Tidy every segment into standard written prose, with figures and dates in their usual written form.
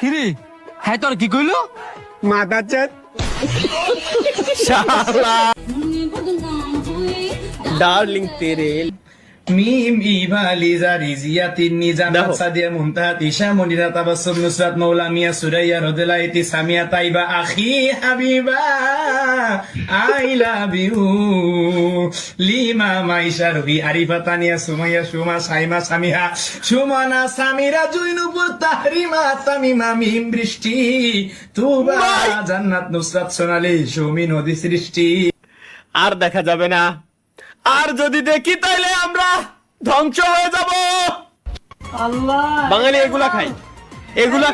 কিরে হ্যাঁ তোর কি কইলো মাথা চাঁদ ডার্লিং তেরে মিম ইভা লিজা রিজিয়া তিন্নি জান্নাত সাদিয়া মুনতাহা তিশা মনিরা তাবাসসুম নুসরাত মাওলা মিয়া Suraiya রদলাইতি Samia Taiba Akhi Habiba I love you Lima Maisha Robi Arifa Tania Sumaiya Suma Saima Samiha Sumana Samira জুইনুপুর তাহরিমা তামিমা মিম বৃষ্টি তুবা জান্নাত নুসরাত সোনালি সুমি নদী সৃষ্টি। আর দেখা যাবে না, আর যদি দেখি তাইলে আমরা ধ্বংস হয়ে যাব। আল্লাহ বাঙালি এগুলা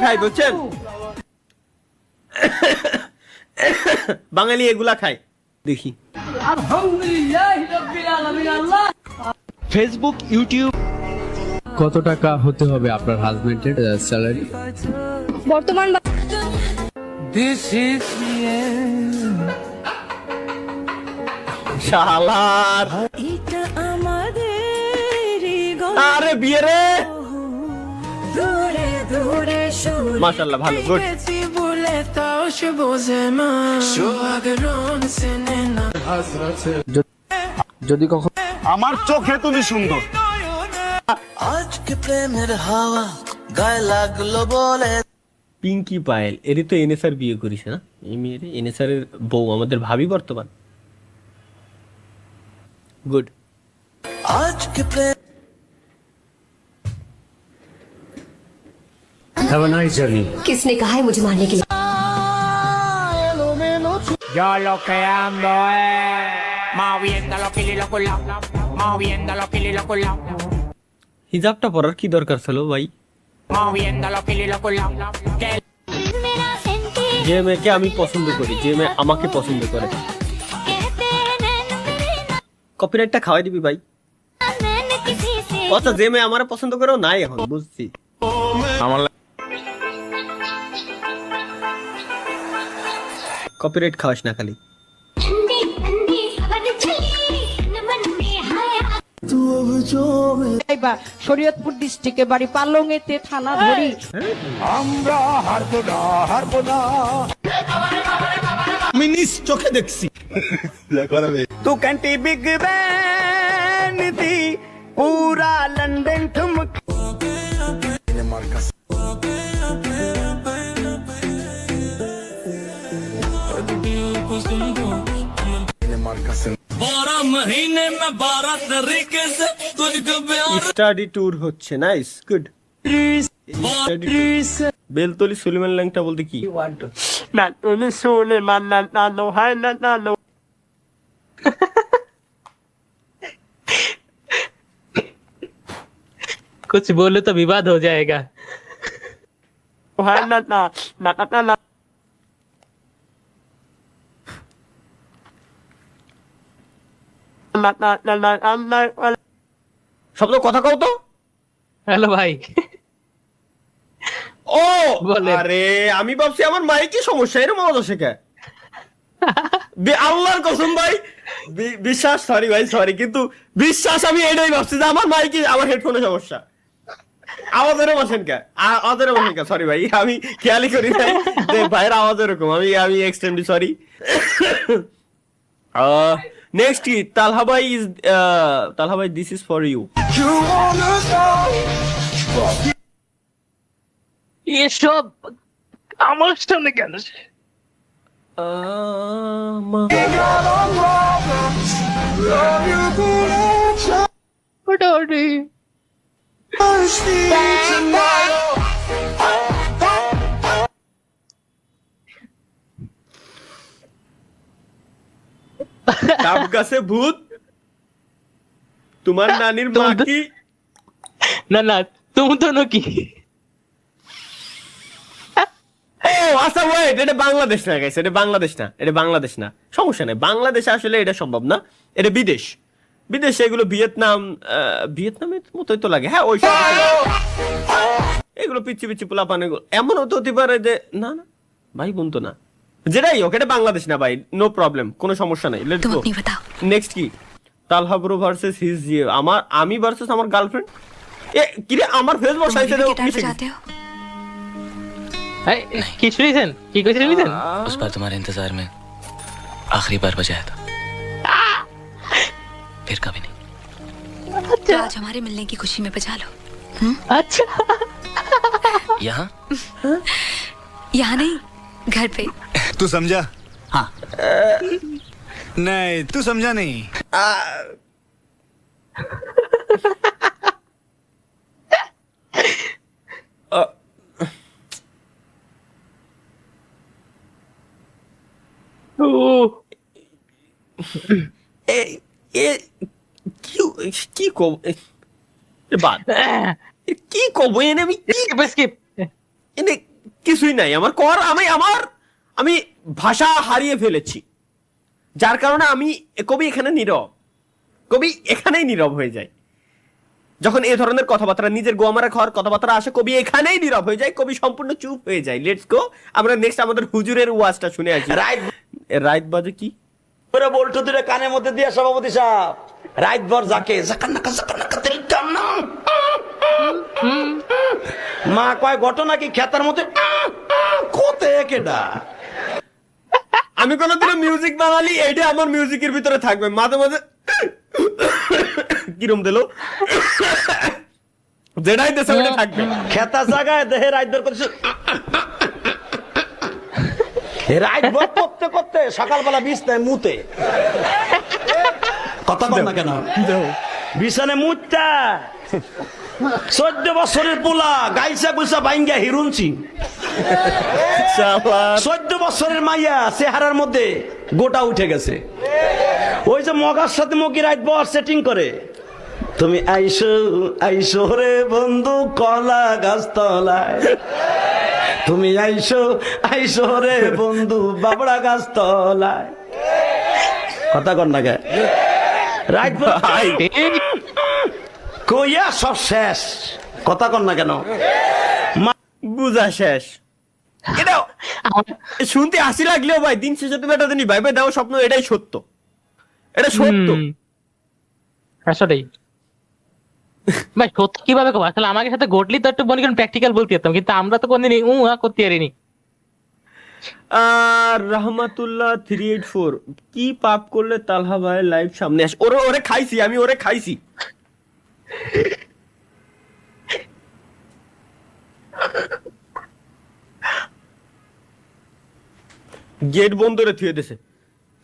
খাই বুঝছেন, বাঙালি এগুলা খায়। দেখি আলহামদুলিল্লাহ রাব্বিল আলামিন। আল্লাহ ফেসবুক, ইউটিউব। কত টাকা হতে হবে আপনার হাজবেন্ডের স্যালারি? বর্তমান শালার আরে বিয়ে রে, মাশাআল্লাহ ভালো, গুড। যদি কখন আমার চোখে তুমি সুন্দর। আজকে প্রেমের হাওয়া গায়ে লাগলো বলে পিঙ্কি পায়েল এরই তো এনএসআর বিয়ে করিস না, এই মেয়ের এনএসআর এর বউ আমাদের ভাবি বর্তমান। গুড। আজকে প্রেম Have a nice journey. किसने कहा है मुझे मारने के लिए? Yo lo que ando es moviendo los kilos culados, moviendo los kilos culados, হিজাবটা পরার কি দরকার ছিল ভাই? moviendo los kilos culados. যে মেয়েকে আমি পছন্দ করি, যে মেয়ে আমাকে পছন্দ করে, কপিরাইটটা খাওয়াই দিবি ভাই। আচ্ছা যে মেয়ে আমার পছন্দ করেও নাই এখন, বুঝছি। আমার কপিরাইট খাওয়াস না খালি। শরীয়তপুর ডিস্ট্রিক্টে বাড়ি, পালংয়েতে থানা ধরি। আমি নিজ চোখে দেখছি। तू कंटी बिग बैन थी पूरा लंदन ठुमक। স্টাডি ট্যুর হচ্ছে, নাইস, গুড। বেলতলি সুলিমান ল্যাংটা বলতে কি? না তুমি শুনে মান্না না লো হয় না না লো कुछ बोलो तो विवाद हो जाएगा। হয় না না না না না না না না না না শব্দ কথা কও তো। हेलो भाई ও বলেন। আরে আমি ভাবছি আমার মাই কি সমস্যা, এরকম আওয়াজ আসে কে? আল্লাহর কসম ভাই, বিশ্বাস, সরি ভাই সরি, কিন্তু বিশ্বাস আমি এটাই ভাবছি যে আমার মাই কি, আমার হেডফোনে সমস্যা। আওয়াজেরও বসেন কে, আওয়াজেরও বসেন কে, সরি ভাই আমি খেয়ালই করি নাই যে ভাইয়ের আওয়াজ এরকম। আমি এক্সট্রিমলি সরি। নেক্সট কি? তালহা ভাই দিস ইজ ফর ইউ। ये सब আমার সামনে কেন? মোটামুটি ডাব গাছে ভূত, তোমার নানির মা কি? না না তুমি তো নাকি? ও আচ্ছা ওয়েট, এটা বাংলাদেশ না গাইস, এটা বাংলাদেশ না, এটা বাংলাদেশ না, সমস্যা নেই। বাংলাদেশে আসলে এটা সম্ভব না, এটা বিদেশ। বিদেশে এগুলো ভিয়েতনামের মতোই তো লাগে। হ্যাঁ ওই সব এগুলো পিচ্ছি পিচ্ছি পোলাপান, এগুলো এমন হতে পারে যে না না ভাই বোন তো না, যেটাই হোক এটা বাংলাদেশ না ভাই, নো প্রবলেম, কোনো সমস্যা নাই। Let's go. নেক্সট কি? তালহা ব্রো ভার্সেস হিজ, আমি ভার্সেস আমার গার্লফ্রেন্ড। কিরে আমার ফেস বসাইছে রে কি শুনেছেন? কি কইছে শুনেছেন? उस बार तुम्हारे इंतजार में आखिरी बार बजाया था, फिर कभी नहीं। तो आज हमारे मिलने की खुशी में बजा लो। আচ্ছা यहाँ यहाँ नहीं, घर पे। तू समझा? हाँ नहीं तू समझा नहीं। ও এ এ কি কব বাদ কি কব এনে আমি স্কিপ এনে কিছুই নাই আমার কর আমি ভাষা হারিয়ে ফেলেছি, যার কারণে আমি কবি এখানে নীরব, কবি এখানেই নীরব হয়ে যায় যখন এই ধরনের কথাবার্তা নিজের গোয়ামারা খাওয়ার কথাবার্তা আসে, কবি এখানেই নীরব হয়ে যায়, কবি সম্পূর্ণ চুপ হয়ে যায়। লেটস গো, আমরা নেক্সট আমাদের হুজুরের ওয়াজটা শুনে আসি। রাইট বাজে কি পুরো বল্টু দুটো কানের মধ্যে দিয়া সভাপতি সাহেব রাত ভর যাকে মা কয় ঘটনা কি খেতার মধ্যে কোতে কেডা। আমি কোনোদিনও মিউজিক বানালি এটা আমার মিউজিকের ভিতরে থাকবে, মাঝে মাঝে কিরম দিল যেটাই দেশে ওটা থাকবে। খেতা জায়গায় দেহে রাত ভর করছে রাত ভর করতে করতে সকালবেলা বিছনায় মুতে কথা বল না কেন বিছানে মুতটা 14 বছরের পোলা গাইসা গুইসা বাইঙ্গা হিরুন সিং 14 বছরের মাইয়া চেহারার মধ্যে গোটা উঠে গেছে। ওই যে মগার সাথে মগি রাত বর সেটিং করে, তুমি আইসো আইসো রে বন্ধু কলা গাছ তলায়, তুমি আইসো আইসো রে বন্ধু বাবড়া গাছ তলায়। কথা কর না কে রাত কইয়া সব শেষ, কথা কর না কেন বুঝা শেষ। এটা শুনতে হাসি লাগলেও ভাই দিন শেষে তুমি একটা জিনিস ভাইবে দাও, স্বপ্ন এটাই সত্য, এটা সত্য আসলেই ভাই সত্য কিভাবে কব? আসলে আমাদের সাথে ঘটলি তো একটু মনে করেন প্র্যাকটিক্যাল বলতে যেতাম, কিন্তু আমরা তো কোনদিন করতে পারিনি। আর রহমাতুল্লাহ 384 কি পাপ করলে তালহা ভাই লাইভ সামনে আসে? ওরে খাইছি আমি, ওরে খাইছি। গেট বন্ধ করে থুয়ে দিছে।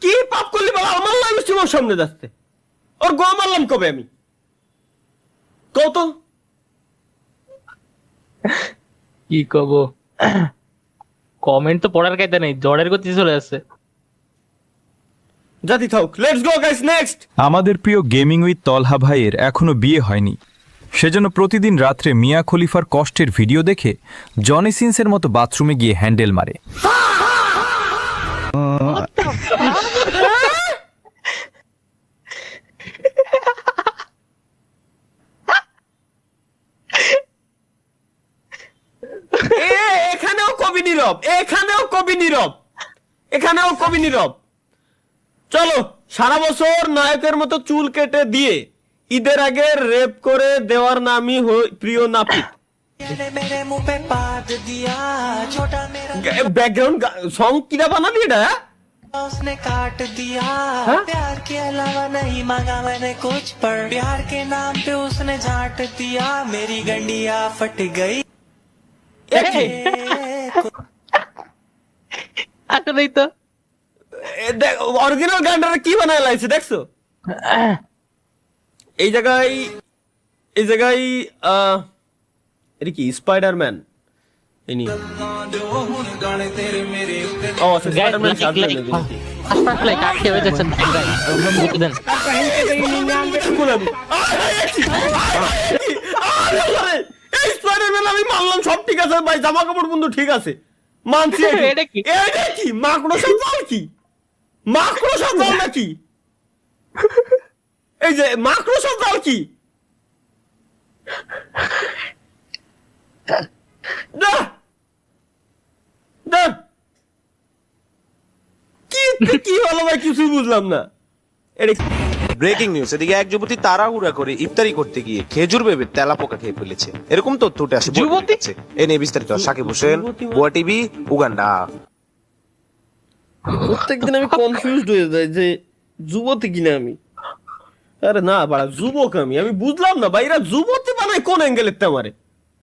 কি পাপ করলি বলা? আমার লাইভ তোমার সামনে যাচ্ছে, ওর গোয়া মারলাম কবে আমি? কত কি কব, কমেন্ট তো পড়ার কায়দা নেই, জড়ের গতি চলে আসছে। জাতি থাক, লেটস গো গাইস নেক্সট। আমাদের প্রিয় গেমিং উইথ তলহা ভাইয়ের এখনো বিয়ে হয়নি, সেজন্য প্রতিদিন রাত্রে মিয়া খলিফার কষ্টের ভিডিও দেখে জনি সিন্সের মতো বাথরুমে গিয়ে হ্যান্ডেল মারে। এখানেও কবি নীরব, এখানেও কবি নীরব, এখানেও কবি নীরব। চলো সারা বছর নায়কের মতো চুল কেটে দিয়ে ঈদের আগে রেপ করে দেওয়ার নামই প্রিয় নাপিত। ব্যাকগ্রাউন্ড সং কিরা বানালি এটা? उसने काट दिया प्यार के अलावा नहीं मांगा मैंने कुछ पर प्यार के नाम पे उसने झाट दिया मेरी गंडिया फट गई। আসলেই তো অরিজিনাল গানটা কি বানায় লাইছে দেখছো? এই জায়গায় এটা কি স্পাইডারম্যান? ইনি ও স্পাইডারম্যান আসলে কাকে হয়ে যাচ্ছে দেন এই স্পাইডারম্যান আমি মানলাম, সব ঠিক আছে ভাই, জামা কাপড় বন্ধু ঠিক আছে মানছি। এটা কি মাকড়সা জাল? কি মাকড়সা জাল নাকি? এই যে মাকড়সা জাল কি? কি হলো ভাই, কিছু বুঝলাম না। এটা ব্রেকিং নিউজ, এদিকে এক যুবতী তাড়াহুড়া করে ইফতারি করতে গিয়ে খেজুর ভেবে তেলাপোকা খেয়ে ফেলেছে। এরকম তথ্য উঠে আসে যুবতী। এ নিয়ে বিস্তারিত সাকিব হোসেন, বুয়া টিভি, উগান্ডা। প্রত্যেকদিন আমি কনফিউজড হয়ে যাই যে যুবতী কিনা আমি। আরে না বাড়া, যুবক আমি বুঝলাম না ভাই, এরা যুবতী বানায় কোন অ্যাঙ্গেলের তে আমারে।